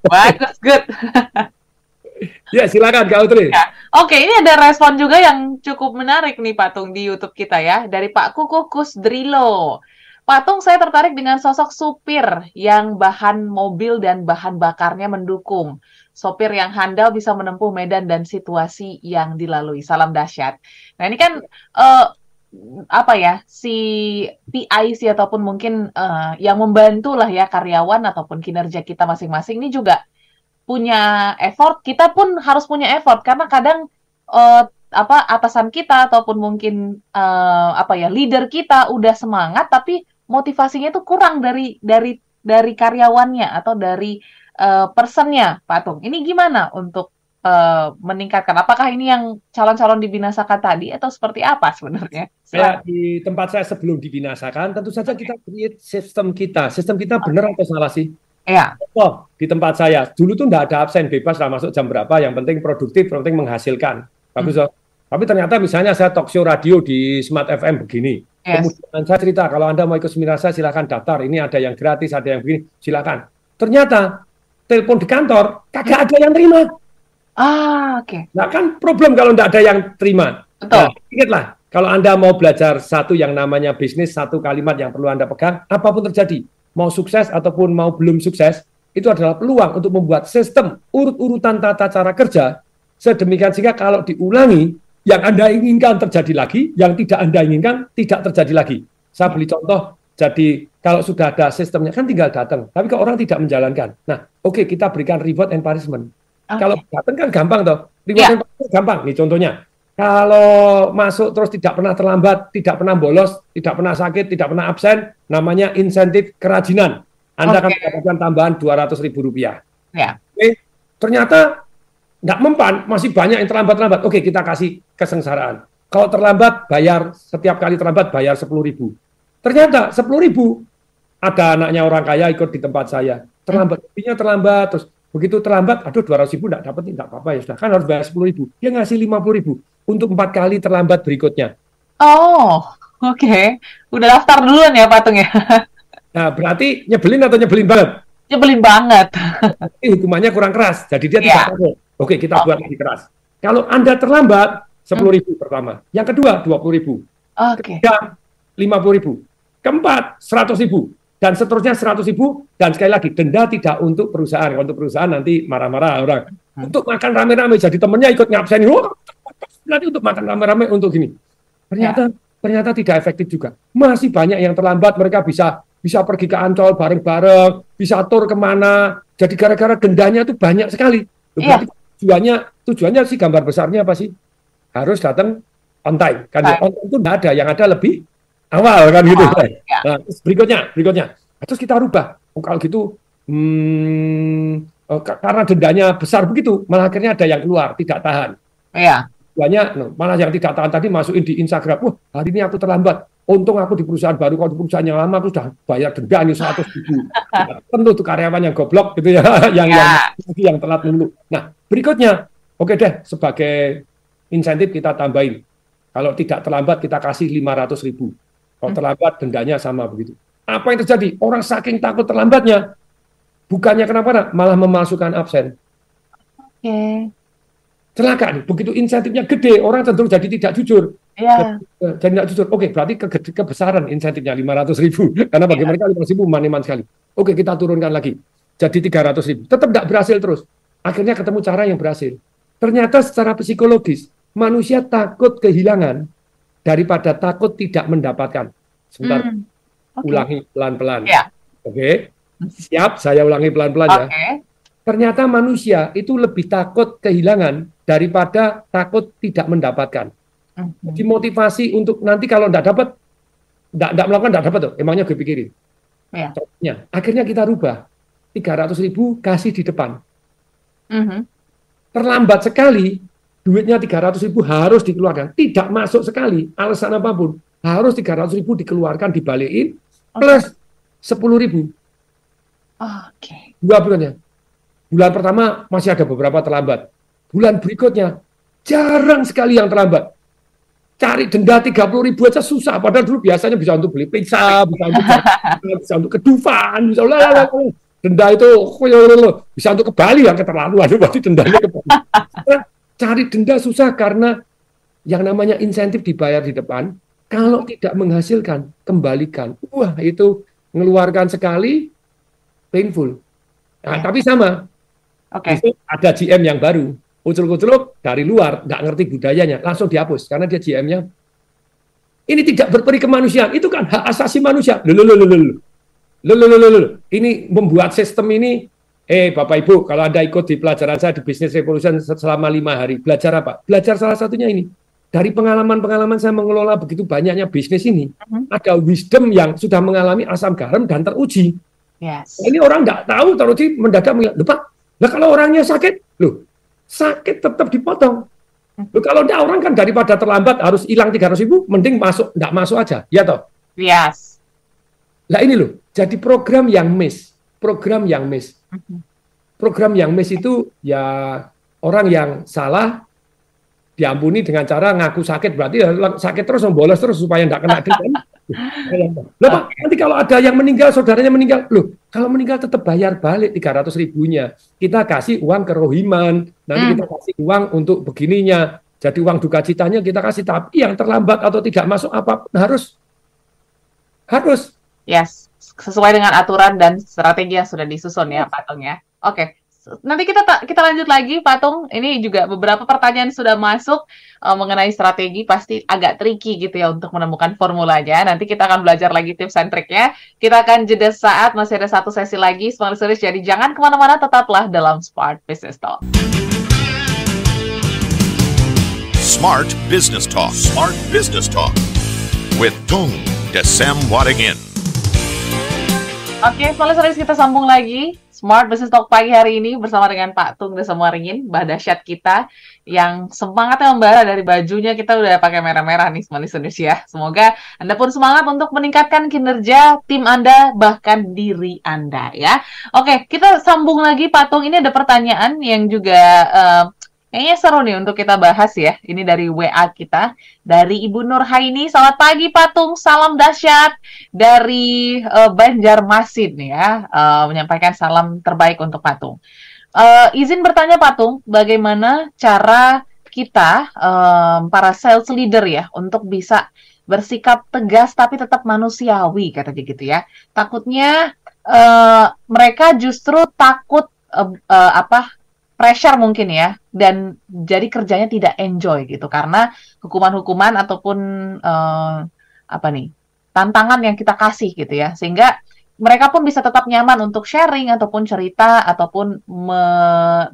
bagus, good. Ya, silakan Kak Utri. Ya. Oke, ini ada respon juga yang cukup menarik nih Pak Tung di YouTube kita ya, dari Pak Kukuh Kusdrilo. Pak Tung, saya tertarik dengan sosok supir yang bahan mobil dan bahan bakarnya mendukung. Sopir yang handal bisa menempuh medan dan situasi yang dilalui. Salam dahsyat. Nah, ini kan apa ya, si PIC ataupun mungkin yang membantu lah ya karyawan ataupun kinerja kita masing-masing ini juga punya effort, kita pun harus punya effort karena kadang atasan kita ataupun mungkin leader kita udah semangat tapi motivasinya itu kurang dari karyawannya atau dari personnya, Pak Tung. Ini gimana untuk meningkatkan? Apakah ini yang calon-calon dibinasakan tadi atau seperti apa sebenarnya? Ya, di tempat saya sebelum dibinasakan, tentu saja kita create sistem kita. Sistem kita benar atau salah sih? Ya. Oh, di tempat saya dulu tuh nggak ada absen, bebas lah masuk jam berapa, yang penting produktif, yang penting menghasilkan. Bagus loh. Tapi ternyata misalnya saya talk show radio di Smart FM begini. Kemudian saya cerita, kalau Anda mau ikut seminar saya silahkan daftar. Ini ada yang gratis, ada yang begini, silakan. Ternyata telepon di kantor kagak ada yang terima. Oke. Nah kan problem kalau nggak ada yang terima. Betul. Nah, ingatlah, kalau Anda mau belajar satu yang namanya bisnis, satu kalimat yang perlu Anda pegang, apapun terjadi, mau sukses ataupun mau belum sukses, itu adalah peluang untuk membuat sistem urut-urutan tata cara kerja sedemikian sehingga kalau diulangi, yang Anda inginkan terjadi lagi, yang tidak Anda inginkan tidak terjadi lagi. Saya beri contoh, jadi kalau sudah ada sistemnya kan tinggal datang, tapi kalau orang tidak menjalankan. Nah, oke, kita berikan reward and punishment. Kalau datang kan gampang toh, reward and punishment gampang. Nih contohnya, kalau masuk terus tidak pernah terlambat, tidak pernah bolos, tidak pernah sakit, tidak pernah absen, namanya insentif kerajinan. Anda akan mendapatkan tambahan Rp200.000. Ya. Ternyata nggak mempan, masih banyak yang terlambat-terlambat. Oke, kita kasih kesengsaraan. Kalau terlambat, bayar setiap kali terlambat bayar 10.000. Ternyata 10.000 ada anaknya orang kaya ikut di tempat saya. Terlambat, terlambat, terus begitu terlambat, aduh 200.000 nggak dapat, nggak apa-apa ya sudah, kan harus bayar 10.000. Dia ngasih 50.000 untuk 4 kali terlambat berikutnya. Oh, oke. Udah daftar duluan ya Pak Tung ya? Nah, berarti nyebelin atau nyebelin banget? Nyebelin banget. Hukumannya kurang keras, jadi dia tidak tahu. Oke, kita buat lebih keras. Kalau Anda terlambat, 10.000 pertama. Yang kedua, 20.000. Ketiga, 50.000. Keempat, 100.000. Dan seterusnya 100.000. Dan sekali lagi, denda tidak untuk perusahaan. Kalau untuk perusahaan nanti marah-marah orang. Untuk makan rame-rame, jadi temennya ikut ngabsenin. Nanti untuk makan rame-rame untuk gini. Ternyata tidak efektif juga. Masih banyak yang terlambat, mereka bisa pergi ke Ancol bareng-bareng, bisa tur kemana. Jadi gara-gara dendanya itu banyak sekali. Berarti tujuannya sih gambar besarnya apa sih? Harus datang on time. Kan on time itu tidak ada, yang ada lebih awal kan gitu. Nah, berikutnya. Terus kita rubah. Kalau gitu karena dendanya besar begitu, malah akhirnya ada yang keluar, tidak tahan. Iya. Malah yang tidak tahan tadi masukin di Instagram, wah hari ini aku terlambat, untung aku di perusahaan baru, kalau di perusahaan yang lama aku sudah bayar denda nih 100.000. Tentu tuh karyawan yang goblok gitu ya, yang telat dulu. Nah berikutnya, oke deh, sebagai insentif kita tambahin, kalau tidak terlambat kita kasih 500.000, kalau terlambat dendanya sama begitu. Apa yang terjadi? Orang saking takut terlambatnya, bukannya kenapa malah memalsukan absen. Celaka nih, begitu insentifnya gede, orang cenderung jadi tidak jujur. Jadi tidak jujur. Oke, berarti kebesaran insentifnya 500.000. Karena bagi mereka 500.000 maniman sekali. Oke, kita turunkan lagi. Jadi 300.000. Tetap tidak berhasil terus. Akhirnya ketemu cara yang berhasil. Ternyata secara psikologis, manusia takut kehilangan daripada takut tidak mendapatkan. Sebentar, ulangi pelan-pelan. Oke, siap, saya ulangi pelan-pelan ya. Ternyata manusia itu lebih takut kehilangan daripada takut tidak mendapatkan. Jadi motivasi untuk nanti kalau tidak dapat, tidak melakukan, tidak dapat tuh. Emangnya gue pikirin. Contohnya, akhirnya kita rubah. 300.000 kasih di depan. Terlambat sekali, duitnya 300.000 harus dikeluarkan. Tidak masuk sekali, alasan apapun. Harus 300.000 dikeluarkan, dibalikin, plus 10.000. Dua bulannya. Bulan pertama masih ada beberapa terlambat. Bulan berikutnya jarang sekali yang terlambat. Cari denda 30.000 aja susah. Padahal dulu biasanya bisa untuk beli pizza, bisa untuk ke Dufan, bisa denda itu bisa untuk ke Bali yang keterlaluan. Berarti dendanya ke Bali. Cari denda susah karena yang namanya insentif dibayar di depan. Kalau tidak menghasilkan, kembalikan. Wah, itu mengeluarkan sekali, painful. Nah, tapi sama. Itu ada GM yang baru, ucul-ucul dari luar, nggak ngerti budayanya, langsung dihapus karena dia GM-nya. Ini tidak berperi kemanusiaan, itu kan hak asasi manusia. Ini membuat sistem ini. Bapak Ibu, kalau Anda ikut di pelajaran saya di Business Revolution selama 5 hari, belajar apa? Belajar salah satunya ini. Dari pengalaman-pengalaman saya mengelola begitu banyaknya bisnis ini, ada wisdom yang sudah mengalami asam garam dan teruji. Yes. Ini orang nggak tahu, teruji mendadak lupa. Nah kalau orangnya sakit, sakit tetap dipotong. Kalau enggak, orang kan daripada terlambat harus hilang 300.000, mending nggak masuk aja, ya toh? Yes. Nah ini jadi program yang miss. Program yang miss itu ya orang yang salah diampuni dengan cara ngaku sakit, berarti sakit terus bolos terus supaya enggak kena denda. Pak, nanti kalau ada yang meninggal, saudaranya meninggal, kalau meninggal tetap bayar balik 300.000-nya. Kita kasih uang kerohiman, nanti kita kasih uang untuk begininya. Jadi uang duka citanya kita kasih, tapi yang terlambat atau tidak masuk apa harus. Yes, sesuai dengan aturan dan strategi yang sudah disusun ya, Pak Tung ya. Oke. Nanti kita lanjut lagi, Pak Tung. Ini juga beberapa pertanyaan sudah masuk mengenai strategi, pasti agak tricky gitu ya untuk menemukan formulanya. Nanti kita akan belajar lagi tips and triknya. Kita akan jeda saat, masih ada satu sesi lagi, Smart Listeners. Jadi jangan kemana-mana, tetaplah dalam Smart Business Talk. Smart Business Talk. Smart Business Talk with Tung Desem Wadingin. Oke, Smart Listeners, kita sambung lagi Smart Business Talk pagi hari ini bersama dengan Pak Tung Desem Wadingin, Mbah Dahsyat kita yang semangatnya membara. Dari bajunya kita udah pakai merah-merah nih, Smart Listeners ya. Semoga Anda pun semangat untuk meningkatkan kinerja tim Anda, bahkan diri Anda ya. Oke, kita sambung lagi, Pak Tung. Ini ada pertanyaan yang juga kayaknya seru nih untuk kita bahas ya. Ini dari WA kita, dari Ibu Nurhaini. Selamat pagi Pak Tung, salam dahsyat dari Banjarmasin ya. Menyampaikan salam terbaik untuk Pak Tung. Izin bertanya Pak Tung, bagaimana cara kita para sales leader ya untuk bisa bersikap tegas tapi tetap manusiawi, katanya gitu ya. Takutnya mereka justru takut pressure mungkin ya, dan jadi kerjanya tidak enjoy gitu karena hukuman-hukuman ataupun tantangan yang kita kasih gitu ya, sehingga mereka pun bisa tetap nyaman untuk sharing ataupun cerita ataupun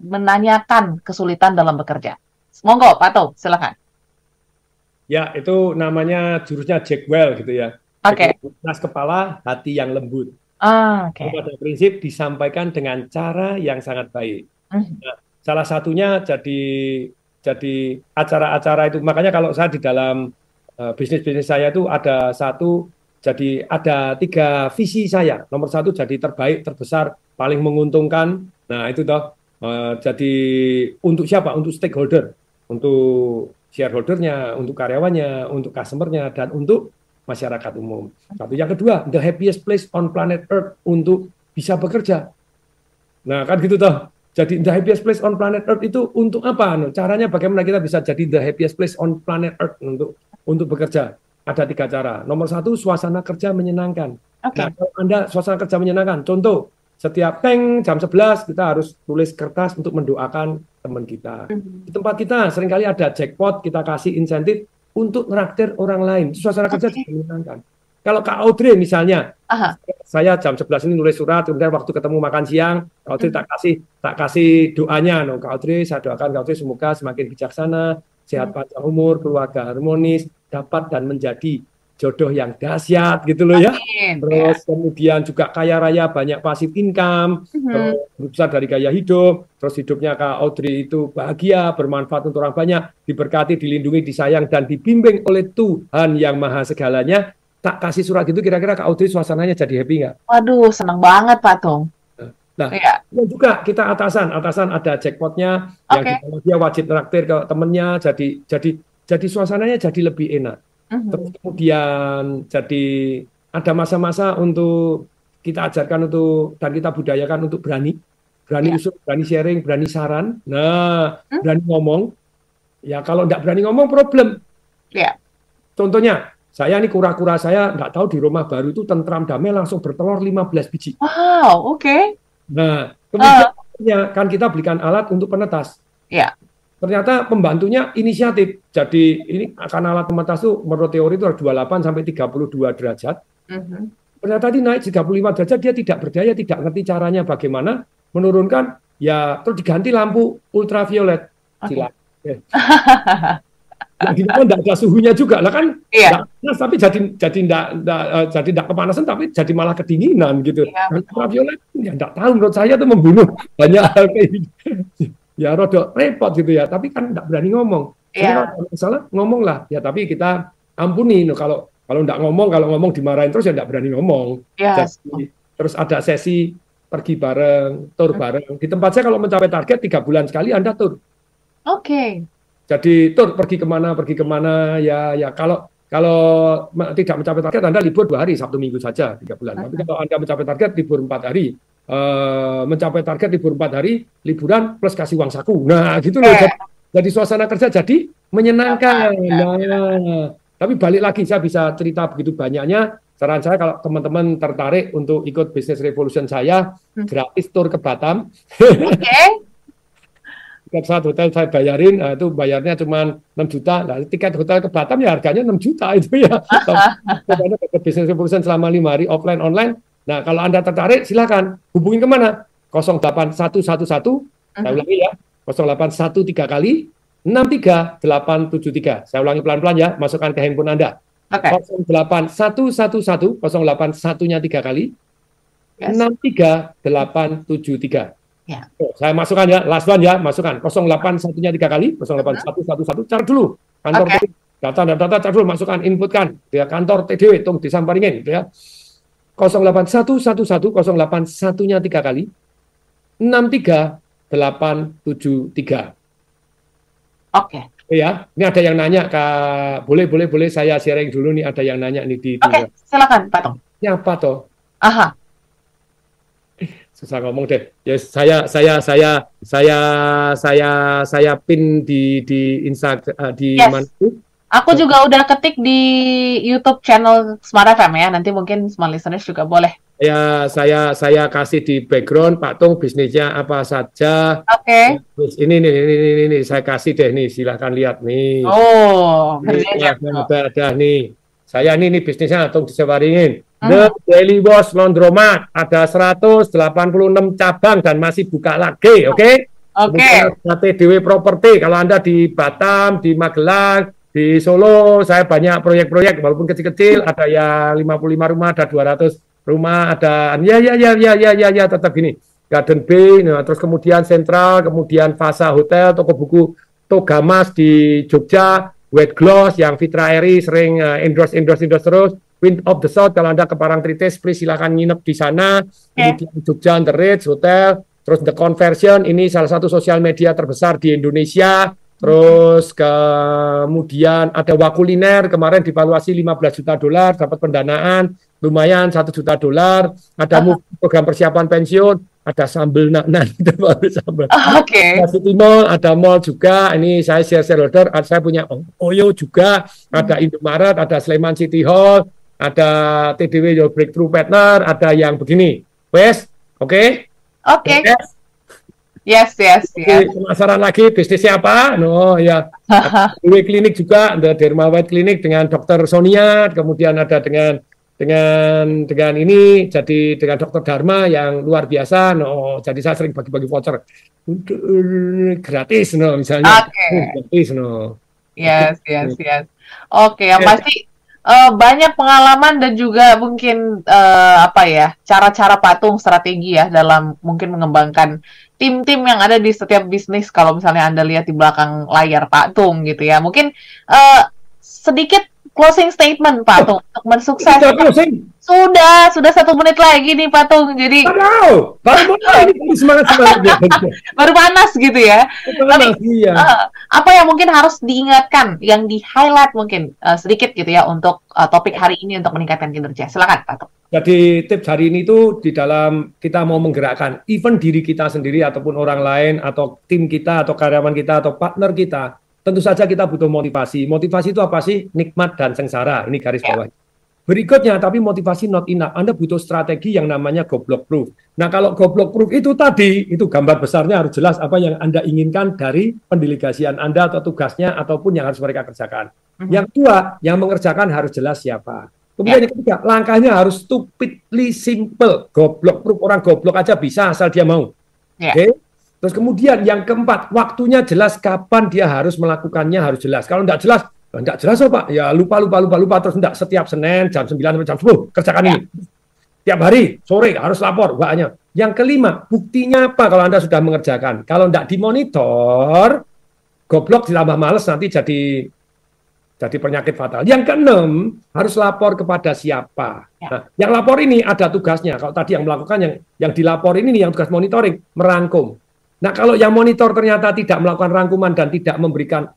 menanyakan kesulitan dalam bekerja. Monggo Pak Tung, silakan. Ya, itu namanya jurusnya Jack Well gitu ya. Oke. Keras kepala, hati yang lembut. Oke. Pada prinsip disampaikan dengan cara yang sangat baik. Nah, salah satunya jadi acara-acara itu, makanya kalau saya di dalam bisnis saya itu ada 3 visi saya. Nomor 1 jadi terbaik, terbesar, paling menguntungkan. Nah itu jadi untuk siapa? Untuk stakeholder, untuk shareholdernya, untuk karyawannya, untuk customernya, dan untuk masyarakat umum. Satu. Yang kedua, the happiest place on planet Earth, untuk bisa bekerja. Nah kan gitu toh. Jadi the happiest place on planet Earth itu untuk apa? Caranya bagaimana kita bisa jadi the happiest place on planet Earth untuk bekerja? Ada 3 cara. Nomor 1, suasana kerja menyenangkan. Nah, kalau Anda suasana kerja menyenangkan, contoh setiap jam 11 kita harus tulis kertas untuk mendoakan teman kita. Di tempat kita seringkali ada jackpot, kita kasih insentif untuk nraktir orang lain. Suasana kerja menyenangkan. Kalau Kak Audrey misalnya, saya jam 11 ini nulis surat, kemudian waktu ketemu makan siang, Kak Audrey tak kasih doanya. Kak Audrey, saya doakan Kak Audrey semoga semakin bijaksana, sehat panjang umur, keluarga harmonis, dapat dan menjadi jodoh yang dahsyat gitu loh ya. Terus kemudian juga kaya raya, banyak passive income, terus besar dari gaya hidup, terus hidupnya Kak Audrey itu bahagia, bermanfaat untuk orang banyak, diberkati, dilindungi, disayang, dan dibimbing oleh Tuhan yang Maha Segalanya. Tak kasih surat gitu, kira-kira Kak Audrey suasananya jadi happy nggak? Waduh, senang banget Pak Tung. Nah, Iya. dan juga kita atasan ada jackpotnya yang Oke. dia wajib traktir ke temennya, jadi suasananya jadi lebih enak. Terus Mhm. kemudian jadi ada masa-masa untuk kita ajarkan untuk dan kita budayakan untuk berani Iya. usul, berani sharing, berani saran. Nah, Hmm? berani ngomong. Ya kalau nggak berani ngomong problem. Iya. Contohnya, saya nih kura-kura saya nggak tahu di rumah baru itu tentram damai langsung bertelur 15 biji. Wow, oke. Nah, kemudian kan kita belikan alat untuk penetas. Iya. Ternyata pembantunya inisiatif. Jadi ini akan alat pemetas itu menurut teori itu harus 28 sampai 32 derajat. Mhm. Ternyata ini naik 35 derajat, dia tidak berdaya, tidak ngerti caranya bagaimana menurunkan, ya terus diganti lampu ultraviolet. Oke. Silakan. Nah, di dalam tidak ada suhunya juga lah kan, Iya. nggak panas, tapi jadi tidak kepanasan, tapi jadi malah kedinginan gitu. Iya, Dan betul. ultraviolet, ya nggak tahu, menurut saya itu membunuh banyak hal kayak gitu. Ya rodok repot gitu ya, tapi kan nggak berani ngomong. Jadi Iya. kalau ada masalah ngomong lah, ya tapi kita ampuni. No, kalau nggak ngomong, kalau ngomong dimarahin terus ya nggak berani ngomong. Iya. Jadi terus ada sesi pergi bareng, tur bareng. Di tempat saya kalau mencapai target 3 bulan sekali Anda tur. Oke. Jadi tur pergi kemana ya kalau tidak mencapai target Anda libur 2 hari Sabtu Minggu saja 3 bulan. Tapi kalau Anda mencapai target libur 4 hari, mencapai target libur 4 hari, liburan plus kasih uang saku. Nah gitu loh. Jadi suasana kerja jadi menyenangkan. Nah, tapi balik lagi saya bisa cerita begitu banyaknya. Saran saya kalau teman-teman tertarik untuk ikut Business Revolution saya, gratis tur ke Batam. Oke. Tiket pesawat hotel saya bayarin, itu bayarnya cuma 6 juta. Nah, tiket hotel ke Batam ya harganya 6 juta itu ya. Karena dapat Business Revolution selama 5 hari offline online. Nah, kalau Anda tertarik silakan hubungin kemana? 08111, saya ulangi ya, 0813 kali 63873. Saya ulangi pelan-pelan ya, masukkan ke handphone Anda. Oke. 08111 081-nya 3 kali 63873. Ya. Oh, saya masukkan ya, last one ya, masukkan 081-nya 3 kali 08111, cari dulu kantor data cari dulu, masukkan, inputkan ya, kantor TDW Tung Desa Waringin gitu ya. 08111 081-nya 3 kali 63873. Oke. Ya, ini ada yang nanya, Kak. Boleh saya sharing dulu nih, ada yang nanya nih di Oke, silakan Pak Tung. Siapa toh? Aha. Susah ngomong deh. Ya saya pin di Instagram di mana itu. Aku juga udah ketik di YouTube channel Smart FM ya. Nanti mungkin smart listeners juga boleh. Ya, saya kasih di background Pak Tung bisnisnya apa saja. Oke. Ini saya kasih deh nih, silahkan lihat nih. Oh, ada nih. Saya ini bisnisnya Tung Desa Waringin. The Daily Wash Laundromat ada 186 cabang dan masih buka lagi, oke? Oke. TDW Property kalau Anda di Batam, di Magelang, di Solo, saya banyak proyek-proyek walaupun kecil-kecil, ada yang 55 rumah, ada 200 rumah, ada ya tetap gini. Garden Bay, nah, terus kemudian Sentral, kemudian Fasa Hotel, toko buku Togamas di Jogja, White Gloss yang Fitra Eri sering endorse terus. Wind of the South, kalau Anda ke Parangtritis, please silakan nginep di sana. Kemudian Jogja The Ritz Hotel, terus The Conversion, ini salah satu sosial media terbesar di Indonesia. Terus kemudian ada Wakuliner, kemarin divaluasi 15 juta dolar, dapat pendanaan lumayan 1 juta dolar. Ada program persiapan pensiun, ada sambal nak sambal. Oke. City Mall, ada mall juga. Ini saya shareholder, saya punya Oyo juga, ada Indomaret, ada Sleman City Hall, ada TDW Your Breakthrough Partner, ada yang begini. Wes, oke? Oke. Yes. Penasaran lagi bisnisnya apa? No, ya. TDW Klinik juga, ada Derma White Clinic dengan Dokter Sonia, kemudian ada dengan ini, jadi dengan Dokter Dharma yang luar biasa. No, jadi saya sering bagi-bagi voucher gratis, no, misalnya. Gratis, no. Yes. Oke, yang pasti banyak pengalaman dan juga mungkin cara-cara Pak Tung strategi ya dalam mungkin mengembangkan tim-tim yang ada di setiap bisnis. Kalau misalnya Anda lihat di belakang layar Pak Tung gitu ya, mungkin sedikit closing statement Pak Tung untuk mensukses. Sudah 1 menit lagi nih Pak Tung. Jadi baru mulai ini semangat. Baru panas gitu ya. Panas, iya. Apa yang mungkin harus diingatkan, yang di-highlight mungkin sedikit gitu ya untuk topik hari ini untuk meningkatkan kinerja. Silakan Pak Tung. Jadi tips hari ini tuh di dalam kita mau menggerakkan even diri kita sendiri ataupun orang lain atau tim kita atau karyawan kita atau partner kita, tentu saja kita butuh motivasi. Motivasi itu apa sih? Nikmat dan sengsara. Ini garis bawah. Berikutnya, tapi motivasi not enough. Anda butuh strategi yang namanya goblok proof. Nah, kalau goblok proof itu tadi, itu gambar besarnya harus jelas apa yang Anda inginkan dari pendelegasian Anda atau tugasnya ataupun yang harus mereka kerjakan. Yang kedua, yang mengerjakan harus jelas siapa. Kemudian yang ketiga, langkahnya harus stupidly simple. Goblok proof, orang goblok aja bisa asal dia mau. Oke? Terus kemudian yang keempat, waktunya jelas kapan dia harus melakukannya harus jelas. Kalau tidak jelas Pak, ya lupa terus tidak setiap Senin jam 9 sampai jam 10 kerjakan ini. Tiap hari sore harus lapor banyak. Yang kelima, buktinya apa kalau Anda sudah mengerjakan? Kalau tidak dimonitor, goblok ditambah males nanti jadi penyakit fatal. Yang keenam, harus lapor kepada siapa. Nah, yang lapor ini ada tugasnya. Kalau tadi yang melakukan yang dilapor ini yang tugas monitoring, merangkum. Nah, kalau yang monitor ternyata tidak melakukan rangkuman dan tidak memberikan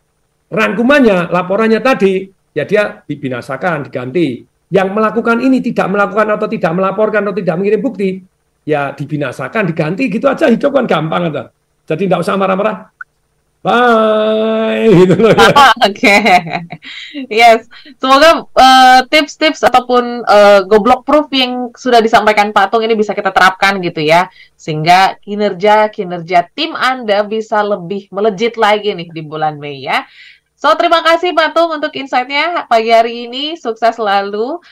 rangkumannya, laporannya tadi, ya dia dibinasakan, diganti. Yang melakukan ini tidak melakukan atau tidak melaporkan atau tidak mengirim bukti, ya dibinasakan, diganti, gitu aja. Hidup kan gampang aja. Jadi tidak usah marah-marah. Bye, gitu loh ya. Oke. Yes, semoga tips-tips ataupun goblok proof yang sudah disampaikan Pak Tung ini bisa kita terapkan gitu ya, sehingga kinerja tim Anda bisa lebih melejit lagi nih di bulan Mei ya. So, terima kasih Pak Tung untuk insight-nya pagi hari ini. Sukses selalu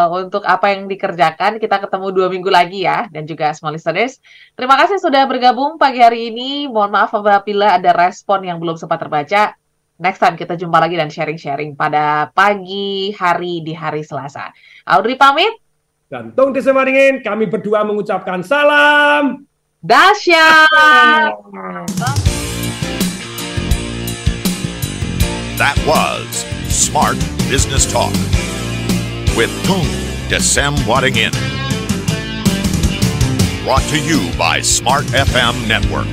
untuk apa yang dikerjakan. Kita ketemu 2 minggu lagi ya. Dan juga small listeners. Terima kasih sudah bergabung pagi hari ini. Mohon maaf apabila ada respon yang belum sempat terbaca. Next time kita jumpa lagi dan sharing-sharing pada pagi hari di hari Selasa. Audrey pamit. Dan Tung Desem, kami berdua mengucapkan salam dahsyat. That was Smart Business Talk with Tung Desem Wadding In. Brought to you by Smart FM Network.